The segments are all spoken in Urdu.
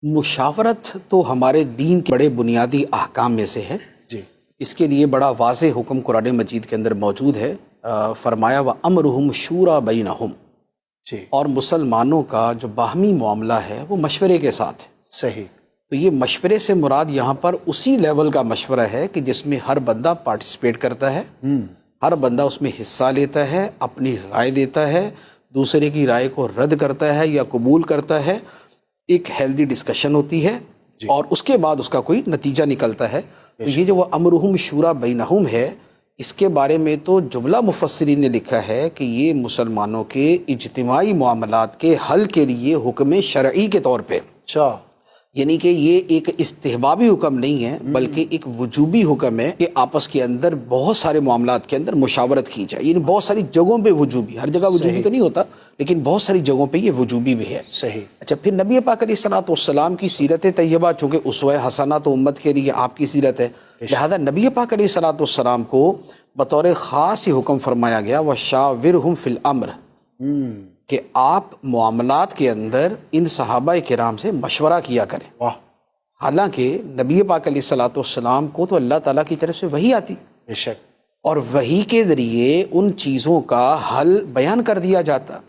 مشاورت تو ہمارے دین کے بڑے بنیادی احکام میں سے ہے جی. اس کے لیے بڑا واضح حکم قرآن مجید کے اندر موجود ہے. فرمایا وَأَمْرُهُمْ شُورَىٰ بَيْنَهُمْ. جی اور مسلمانوں کا جو باہمی معاملہ ہے وہ مشورے کے ساتھ ہے. صحیح. تو یہ مشورے سے مراد یہاں پر اسی لیول کا مشورہ ہے کہ جس میں ہر بندہ پارٹیسپیٹ کرتا ہے، ہر بندہ اس میں حصہ لیتا ہے، اپنی رائے دیتا ہے، دوسرے کی رائے کو رد کرتا ہے یا قبول کرتا ہے، ایک ہیلدی ڈسکشن ہوتی ہے اور اس کے بعد اس کا کوئی نتیجہ نکلتا ہے. تو یہ جو وہ امرہم شورا بینہم ہے، اس کے بارے میں تو جملہ مفسرین نے لکھا ہے کہ یہ مسلمانوں کے اجتماعی معاملات کے حل کے لیے حکم شرعی کے طور پہ، اچھا، یعنی کہ یہ ایک استحبابی حکم نہیں ہے بلکہ ایک وجوبی حکم ہے کہ آپس کے اندر بہت سارے معاملات کے اندر مشاورت کی جائے. یعنی بہت ساری جگہوں پہ وجوبی، ہر جگہ وجوبی تو نہیں ہوتا لیکن بہت ساری جگہوں پہ یہ وجوبی بھی ہے. صحیح. اچھا، پھر نبی پاک علیہ الصلوۃ والسلام کی سیرت طیبہ چونکہ اسوہ حسنہ تو امت کے لیے آپ کی سیرت ہے، لہذا نبی پاک علیہ الصلوۃ والسلام کو بطور خاص ہی حکم فرمایا گیا وَشَاوِرْهُمْ فِي الْأَمْرِ، کہ آپ معاملات کے اندر ان صحابہ کرام سے مشورہ کیا کریں. واہ. حالانکہ نبی پاک علیہ الصلوۃ والسلام کو تو اللہ تعالیٰ کی طرف سے وحی آتی بے شک. اور وحی کے ذریعے ان چیزوں کا حل بیان کر دیا جاتا.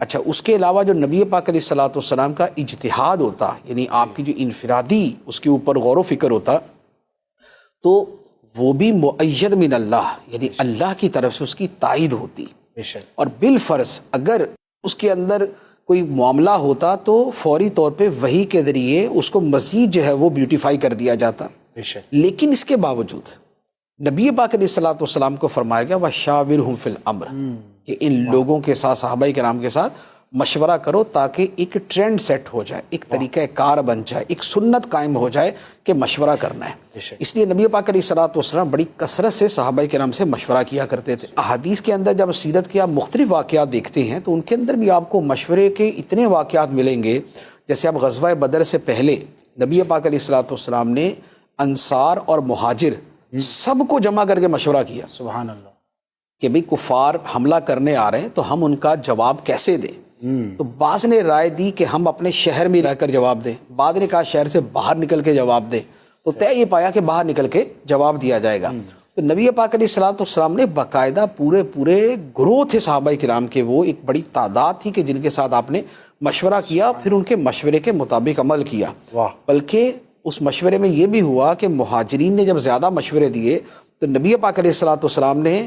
اچھا، اس کے علاوہ جو نبی پاک علیہ الصلوۃ والسلام کا اجتہاد ہوتا، یعنی آپ کی جو انفرادی اس کے اوپر غور و فکر ہوتا، تو وہ بھی مؤید من اللہ، یعنی اللہ کی طرف سے اس کی تائید ہوتی. بے شک. اور بالفرض اگر اس کے اندر کوئی معاملہ ہوتا تو فوری طور پہ وحی کے ذریعے اس کو مزید جو ہے وہ بیوٹیفائی کر دیا جاتا. بے شک. لیکن اس کے باوجود نبی پاک علیہ الصلوۃ والسلام کو فرمایا گیا وَشَاوِرْهُمْ فِي الْأَمْرِ، کہ ان لوگوں کے ساتھ، صحابہ کرام کے ساتھ مشورہ کرو تاکہ ایک ٹرینڈ سیٹ ہو جائے، ایک طریقہ کار بن جائے، ایک سنت قائم ہو جائے کہ مشورہ کرنا ہے. اس لیے نبی پاک علیہ الصلوۃ والسلام بڑی کثرت سے صحابہ کرام سے مشورہ کیا کرتے تھے. احادیث کے اندر جب سیرت کے آپ مختلف واقعات دیکھتے ہیں تو ان کے اندر بھی آپ کو مشورے کے اتنے واقعات ملیں گے. جیسے آپ غزوہ بدر سے پہلے نبی پاک علیہ الصلوۃ والسلام نے انصار اور مہاجر سب کو جمع کر کے مشورہ کیا. سبحان اللہ. کہ بھئی کفار حملہ کرنے آ رہے ہیں تو ہم ان کا جواب کیسے دیں. تو بعض نے رائے دی کہ ہم اپنے شہر میں رہ کر جواب دیں، بعض نے کہا شہر سے باہر نکل کے جواب دیں. تو طے یہ پایا کہ باہر نکل کے جواب دیا جائے گا. تو نبی پاک علیہ الصلوۃ والسلام نے باقاعدہ پورے گروہ تھے صحابہ کرام کے، وہ ایک بڑی تعداد تھی کہ جن کے ساتھ آپ نے مشورہ کیا، پھر ان کے مشورے کے مطابق عمل کیا. بلکہ اس مشورے میں یہ بھی ہوا کہ مہاجرین نے جب زیادہ مشورے دیے تو نبی پاک علیہ الصلوۃ والسلام نے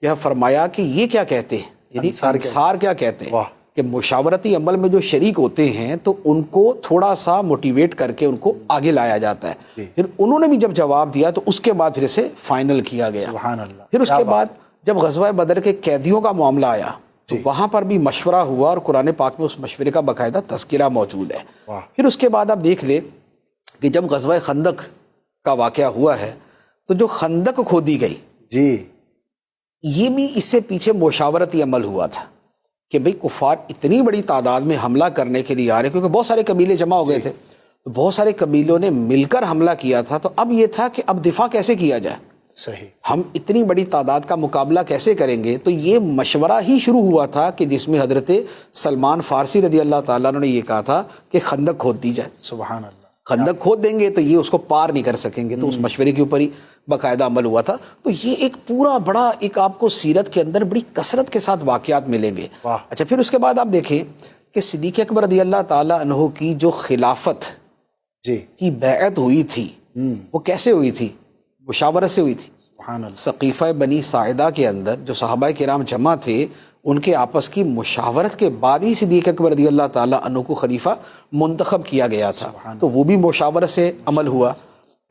یہ فرمایا کہ یہ کیا کہتے ہیں، یعنی انصار کیا کہتے ہیں کہ مشاورتی عمل میں جو شریک ہوتے ہیں تو ان کو تھوڑا سا موٹیویٹ کر کے ان کو آگے لایا جاتا ہے. پھر انہوں نے بھی جب جواب دیا تو اس کے بعد پھر اسے فائنل کیا گیا. سبحان اللہ. پھر اس کے بعد جب غزوہ بدر کے قیدیوں کا معاملہ آیا تو وہاں پر بھی مشورہ ہوا اور قرآن پاک میں اس مشورے کا باقاعدہ تذکرہ موجود ہے. پھر اس کے بعد آپ دیکھ لیں کہ جب غزوہ خندق کا واقعہ ہوا ہے تو جو خندق کھودی گئی، جی، یہ بھی اس سے پیچھے مشاورتی عمل ہوا تھا کہ بھئی کفار اتنی بڑی تعداد میں حملہ کرنے کے لیے آ رہے، کیونکہ بہت سارے قبیلے جمع ہو گئے تھے، تو بہت سارے قبیلوں نے مل کر حملہ کیا تھا. تو اب یہ تھا کہ اب دفاع کیسے کیا جائے، صحیح، ہم اتنی بڑی تعداد کا مقابلہ کیسے کریں گے. تو یہ مشورہ ہی شروع ہوا تھا کہ جس میں حضرت سلمان فارسی رضی اللہ تعالیٰ عنہ نے یہ کہا تھا کہ خندق کھود دی جائے. سبحان اللہ. خندق کھود دیں گے تو یہ اس کو پار نہیں کر سکیں گے. تو اس مشورے کے اوپر ہی باقاعدہ عمل ہوا تھا. تو یہ ایک پورا بڑا ایک آپ کو سیرت کے اندر بڑی کثرت کے ساتھ واقعات ملیں گے. اچھا، پھر اس کے بعد آپ دیکھیں کہ صدیق اکبر رضی اللہ تعالیٰ عنہ کی جو خلافت کی بیعت ہوئی تھی وہ کیسے ہوئی تھی، مشاورت سے ہوئی تھی. سقیفہ بنی ساعدہ کے اندر جو صحابہ کرام جمع تھے ان کے آپس کی مشاورت کے بعد ہی صدیق اکبر رضی اللہ تعالیٰ عنہ کو خلیفہ منتخب کیا گیا تھا. تو وہ بھی مشاورت سے عمل ہوا.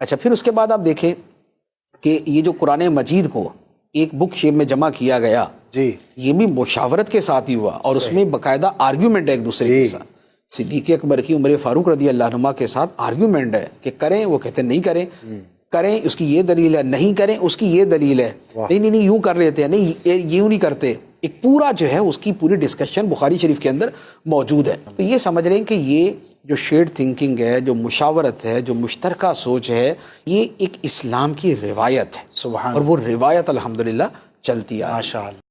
اچھا، پھر اس کے بعد آپ دیکھیں کہ یہ جو قرآن مجید کو ایک بک شیپ میں جمع کیا گیا، یہ بھی مشاورت کے ساتھ ہی ہوا اور اس میں باقاعدہ آرگیومنٹ ہے ایک دوسرے کے ساتھ. صدیق اکبر کی عمر فاروق رضی اللہ عنہ کے ساتھ آرگیومنٹ ہے کہ کریں، وہ کہتے ہیں نہیں کریں، کریں اس کی یہ دلیل ہے، نہیں کریں اس کی یہ دلیل ہے، نہیں یوں کر لیتے ہیں، نہیں یوں نہیں کرتے. ایک پورا جو ہے اس کی پوری ڈسکشن بخاری شریف کے اندر موجود ہے. تو یہ سمجھ رہے ہیں کہ یہ جو شیئرڈ تھنکنگ ہے، جو مشاورت ہے، جو مشترکہ سوچ ہے، یہ ایک اسلام کی روایت ہے. اور وہ روایت الحمدللہ چلتی آ رہی ہے.